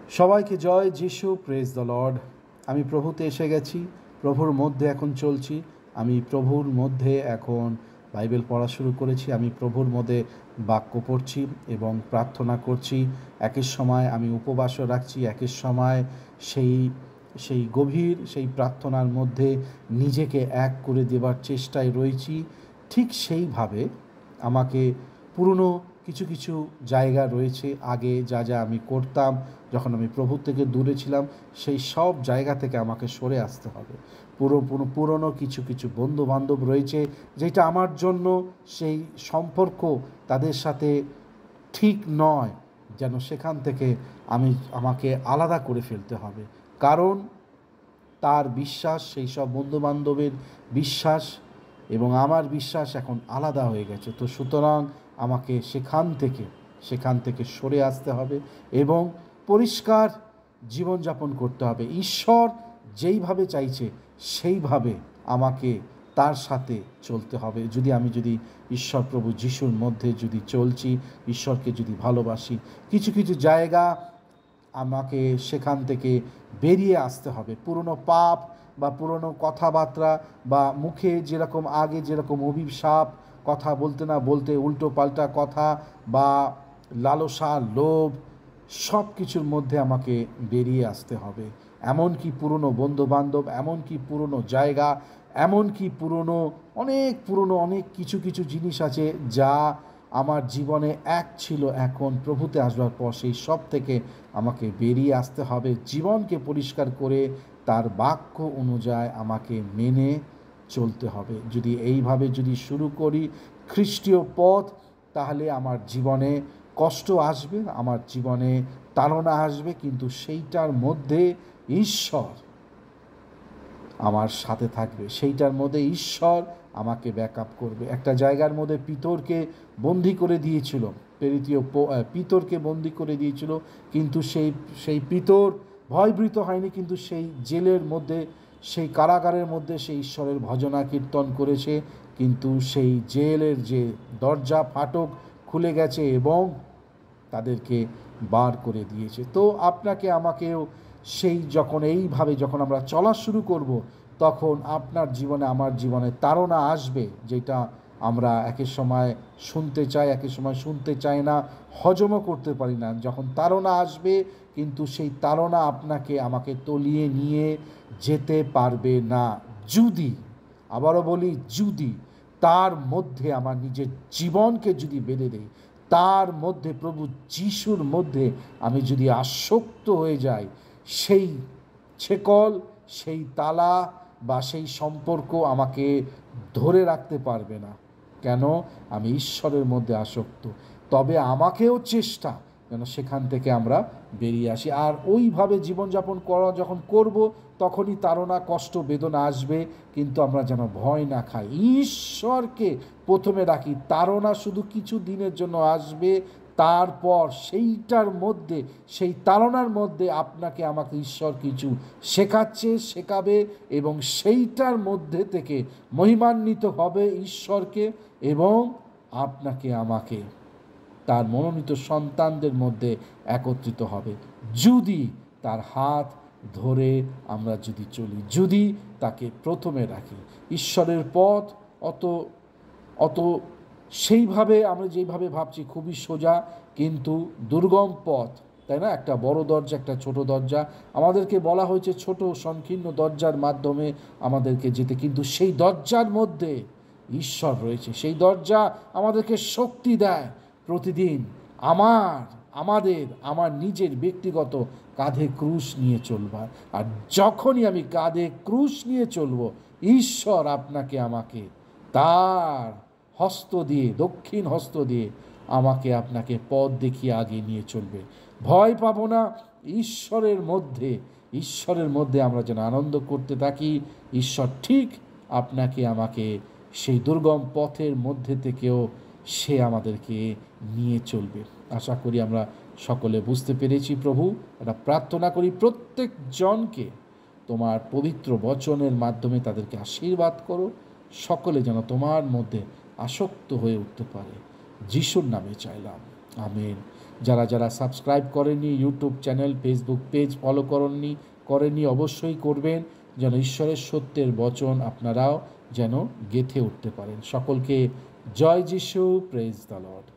সবাইকে জয় যিশু, praise the Lord. আমি প্রভুতে এসে গেছি, প্রভুর মধ্যে এখন চলছি। আমি প্রভুর মধ্যে এখন বাইবেল পড়া শুরু করেছি। আমি প্রভুর মধ্যে বাক্য পড়ছি এবং প্রার্থনা করছি। একের সময় আমি উপবাসও রাখছি, একের সময় সেই সেই গভীর সেই প্রার্থনার মধ্যে নিজেকে এক করে দেবার চেষ্টায় রয়েছি। ঠিক সেইভাবে আমাকে পুরনো কিছু কিছু জায়গা রয়েছে, আগে যা যা আমি করতাম যখন আমি প্রভুর থেকে দূরে ছিলাম, সেই সব জায়গা থেকে আমাকে সরে আসতে হবে। পুরনো কিছু কিছু বন্ধুবান্ধব রয়েছে যেটা আমার জন্য সেই সম্পর্ক তাদের সাথে ঠিক নয়, যেন সেখান থেকে আমাকে আলাদা করে ফেলতে হবে। কারণ তার বিশ্বাস, সেই সব বন্ধুবান্ধবের বিশ্বাস এবং আমার বিশ্বাস এখন আলাদা হয়ে গেছে। তো সুতরাং আমাকে সেখান থেকে সরে আসতে হবে এবং পরিষ্কার জীবনযাপন করতে হবে। ঈশ্বর যেইভাবে চাইছে সেইভাবে আমাকে তার সাথে চলতে হবে। আমি যদি ঈশ্বর প্রভু যিশুর মধ্যে যদি চলছি, ঈশ্বরকে যদি ভালোবাসি, কিছু কিছু জায়গা আমাকে সেখান থেকে বেরিয়ে আসতে হবে। পুরনো পাপ বা পুরনো কথাবার্তা বা মুখে যেরকম অভিশাপ, কথা বলতে না বলতে উল্টো পাল্টা কথা বা লালসা, লোভ, সব কিছুর মধ্যে আমাকে বেরিয়ে আসতে হবে। এমনকি পুরনো বন্ধুবান্ধব, এমনকি পুরনো জায়গা, এমনকি অনেক কিছু জিনিস আছে যা আমার জীবনে এক ছিল, এখন প্রভুতে আসবার পর সেই সব থেকে আমাকে বেরিয়ে আসতে হবে। জীবনকে পরিষ্কার করে তার বাক্য অনুযায়ী আমাকে মেনে চলতে হবে। যদি এইভাবে শুরু করি খ্রিস্টীয় পথ, তাহলে আমার জীবনে কষ্ট আসবে, আমার জীবনে তাড়না আসবে, কিন্তু সেইটার মধ্যে ঈশ্বর আমার সাথে থাকবে, সেইটার মধ্যে ঈশ্বর আমাকে ব্যাকআপ করবে। একটা জায়গার মধ্যে পিতরকে বন্দি করে দিয়েছিল, পিতরকে বন্দি করে দিয়েছিল, কিন্তু সেই পিতর ভয়ভীত হয়নি, কিন্তু সেই জেলের মধ্যে, সেই কারাগারের মধ্যে সে ঈশ্বরের ভজনা কীর্তন করেছে। কিন্তু সেই জেলের যে দরজা ফাটক খুলে গেছে এবং তাদেরকে বার করে দিয়েছে। তো আপনাকে আমাকেও যখন আমরা চলা শুরু করব, তখন আপনার জীবনে আমার জীবনে তাড়না আসবে, যেটা আমরা একের সময় শুনতে চাই, একের সময় শুনতে চাই না, হজমও করতে পারি না। যখন তাড়না আসবে, কিন্তু সেই তাড়না আমাকে তলিয়ে নিয়ে যেতে পারবে না, আবারও বলি, যদি তার মধ্যে আমার নিজের জীবনকে যদি বেঁধে দেই, তার মধ্যে প্রভু যিশুর মধ্যে আমি যদি আসক্ত হয়ে যাই, সেই ছেকল, সেই তালা বা সেই সম্পর্ক আমাকে ধরে রাখতে পারবে না। কেন? আমি ঈশ্বরের মধ্যে আসক্ত। তবে আমাকেও চেষ্টা যেন সেখান থেকে আমরা বেরিয়ে আসি। আর ওইভাবে জীবনযাপন যখন করব, তখনই তাড়না, কষ্ট, বেদনা আসবে, কিন্তু আমরা যেন ভয় না খাই, ঈশ্বরকে প্রথমে রাখি। তাড়না শুধু কিছু দিনের জন্য আসবে, তারপর সেই তাড়নার মধ্যে আমাকে ঈশ্বর কিছু শেখাবে এবং সেইটার মধ্যে থেকে মহিমান্বিত হবে ঈশ্বরকে এবং আমাকে তার মনোনীত সন্তানদের মধ্যে একত্রিত হবে। যদি তার হাত ধরে আমরা চলি, যদি তাকে প্রথমে রাখি। ঈশ্বরের পথ অত সেইভাবে আমরা যেইভাবে ভাবছি খুবই সোজা, কিন্তু দুর্গম পথ, তাই না? একটা বড় দরজা, একটা ছোট দরজা, আমাদেরকে বলা হয়েছে ছোট সংকীর্ণ দরজার মাধ্যমে আমাদেরকে যেতে, কিন্তু সেই দরজার মধ্যে ঈশ্বর রয়েছে। সেই দরজা আমাদেরকে শক্তি দেয় প্রতিদিন আমার নিজের ব্যক্তিগত কাঁধে ক্রুশ নিয়ে চলবার। আর যখনই আমি কাঁধে ক্রুশ নিয়ে চলব, ঈশ্বর আমাকে তার হস্ত দিয়ে, দক্ষিণ হস্ত দিয়ে আপনাকে পথ দেখিয়ে আগে নিয়ে চলবে। ভয় পাবো না। ঈশ্বরের মধ্যে আমরা যেন আনন্দ করতে থাকি। ঈশ্বর ঠিক আমাকে সেই দুর্গম পথের মধ্যে থেকেও সে আমাদেরকে নিয়ে চলবে। আশা করি আমরা সকলে বুঝতে পেরেছি। প্রভু, এটা প্রার্থনা করি প্রত্যেক জনকে তোমার পবিত্র বচনের মাধ্যমে তাদেরকে আশীর্বাদ করো, সকলে যেন তোমার মধ্যে আসক্ত হয়ে উঠতে পারে। যিশুর নামে চাইলাম, আমেন। যারা যারা সাবস্ক্রাইব করেননি, YouTube channel, Facebook page follow করেননি অবশ্যই করবেন, যেন ঈশ্বরের সত্যের বচন আপনারাও যেন গেঁথে উঠতে পারেন। সকলকে জয় যিশু, প্রেজ দ্য লর্ড।